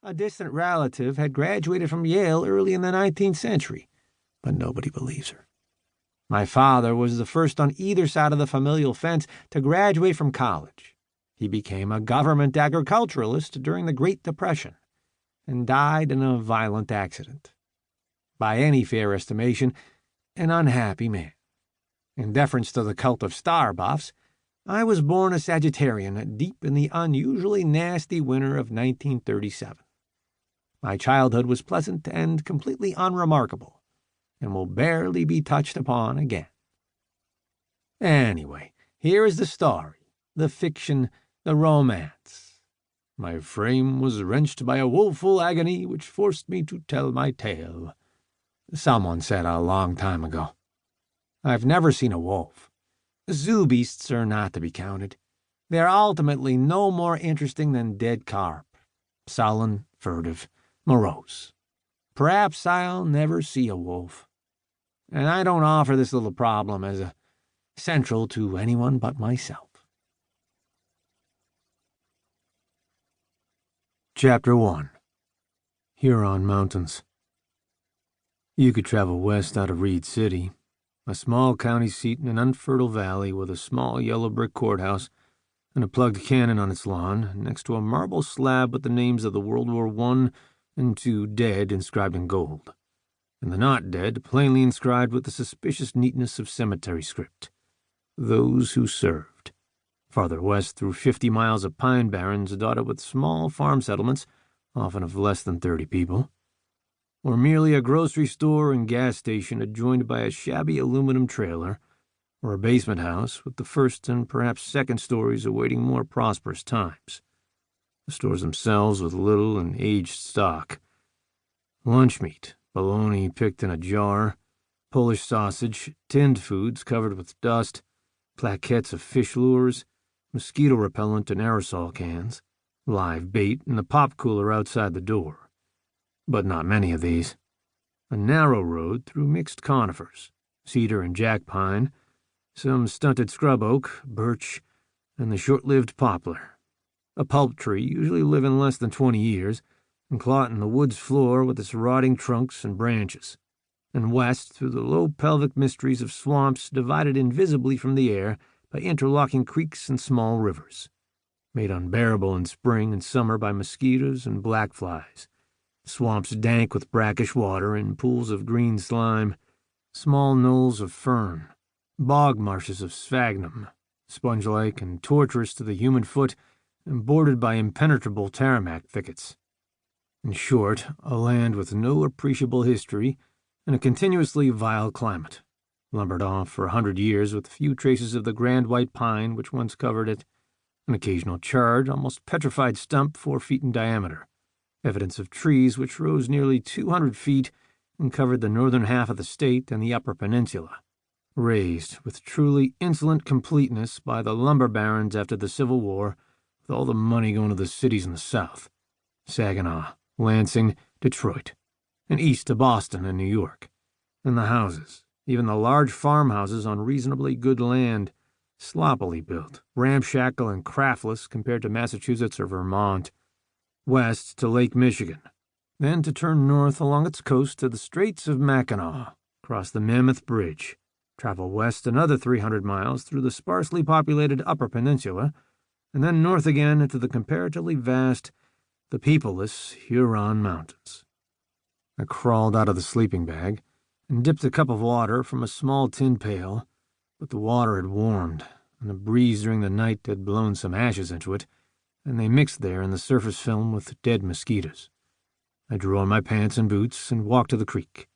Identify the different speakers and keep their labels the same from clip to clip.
Speaker 1: A distant relative had graduated from Yale early in the 19th century, but nobody believes her. My father was the first on either side of the familial fence to graduate from college. He became a government agriculturalist during the Great Depression and died in a violent accident. By any fair estimation, an unhappy man. In deference to the cult of star buffs, I was born a Sagittarian deep in the unusually nasty winter of 1937. My childhood was pleasant and completely unremarkable, and will barely be touched upon again. Anyway, here is the story, the fiction, the romance. My frame was wrenched by a woeful agony which forced me to tell my tale. Someone said a long time ago. I've never seen a wolf. Zoo beasts are not to be counted. They are ultimately no more interesting than dead carp, sullen, furtive, morose. Perhaps I'll never see a wolf. And I don't offer this little problem as a central to anyone but myself. Chapter 1. Huron Mountains. You could travel west out of Reed City, a small county seat in an unfertile valley with a small yellow brick courthouse and a plugged cannon on its lawn, next to a marble slab with the names of the World War I and II dead inscribed in gold, and the not dead plainly inscribed with the suspicious neatness of cemetery script. Those who served. Farther west through 50 miles of pine barrens dotted with small farm settlements, often of less than 30 people, or merely a grocery store and gas station adjoined by a shabby aluminum trailer, or a basement house with the first and perhaps second stories awaiting more prosperous times. The stores themselves with little and aged stock. Lunch meat, bologna picked in a jar, Polish sausage, tinned foods covered with dust, plaquettes of fish lures, mosquito repellent in aerosol cans, live bait in the pop cooler outside the door. But not many of these. A narrow road through mixed conifers, cedar and jack pine, some stunted scrub oak, birch, and the short-lived poplar. A pulp tree usually living less than 20 years, and clotting the wood's floor with its rotting trunks and branches, and west through the low pelvic mysteries of swamps divided invisibly from the air by interlocking creeks and small rivers, made unbearable in spring and summer by mosquitoes and black flies. Swamps dank with brackish water and pools of green slime, small knolls of fern, bog marshes of sphagnum, sponge-like and tortuous to the human foot, and bordered by impenetrable tamarack thickets. In short, a land with no appreciable history and a continuously vile climate, lumbered off for 100 years with few traces of the grand white pine which once covered it, an occasional charred, almost petrified stump 4 feet in diameter, evidence of trees which rose nearly 200 feet and covered the northern half of the state and the upper peninsula, raised with truly insolent completeness by the lumber barons after the Civil War, with all the money going to the cities in the south, Saginaw, Lansing, Detroit, and east to Boston and New York, and the houses, even the large farmhouses on reasonably good land, sloppily built, ramshackle and craftless compared to Massachusetts or Vermont, west to Lake Michigan, then to turn north along its coast to the Straits of Mackinac, cross the Mammoth Bridge, travel west another 300 miles through the sparsely populated Upper Peninsula, and then north again into the comparatively vast, the peopleless Huron Mountains. I crawled out of the sleeping bag and dipped a cup of water from a small tin pail, but the water had warmed, and the breeze during the night had blown some ashes into it, and they mixed there in the surface film with dead mosquitoes. I drew on my pants and boots and walked to the creek.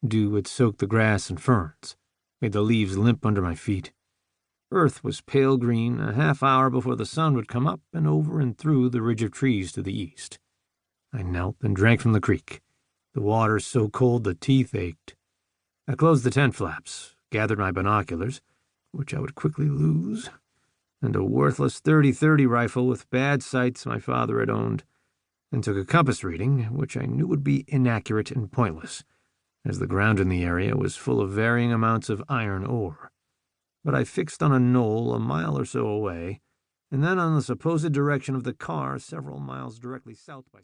Speaker 1: Dew had soaked the grass and ferns, made the leaves limp under my feet. Earth was pale green a half hour before the sun would come up and over and through the ridge of trees to the east. I knelt and drank from the creek, the water so cold the teeth ached. I closed the tent flaps, gathered my binoculars, which I would quickly lose, and a worthless .30-30 rifle with bad sights my father had owned, and took a compass reading, which I knew would be inaccurate and pointless, as the ground in the area was full of varying amounts of iron ore. But I fixed on a knoll a mile or so away, and then on the supposed direction of the car several miles directly south by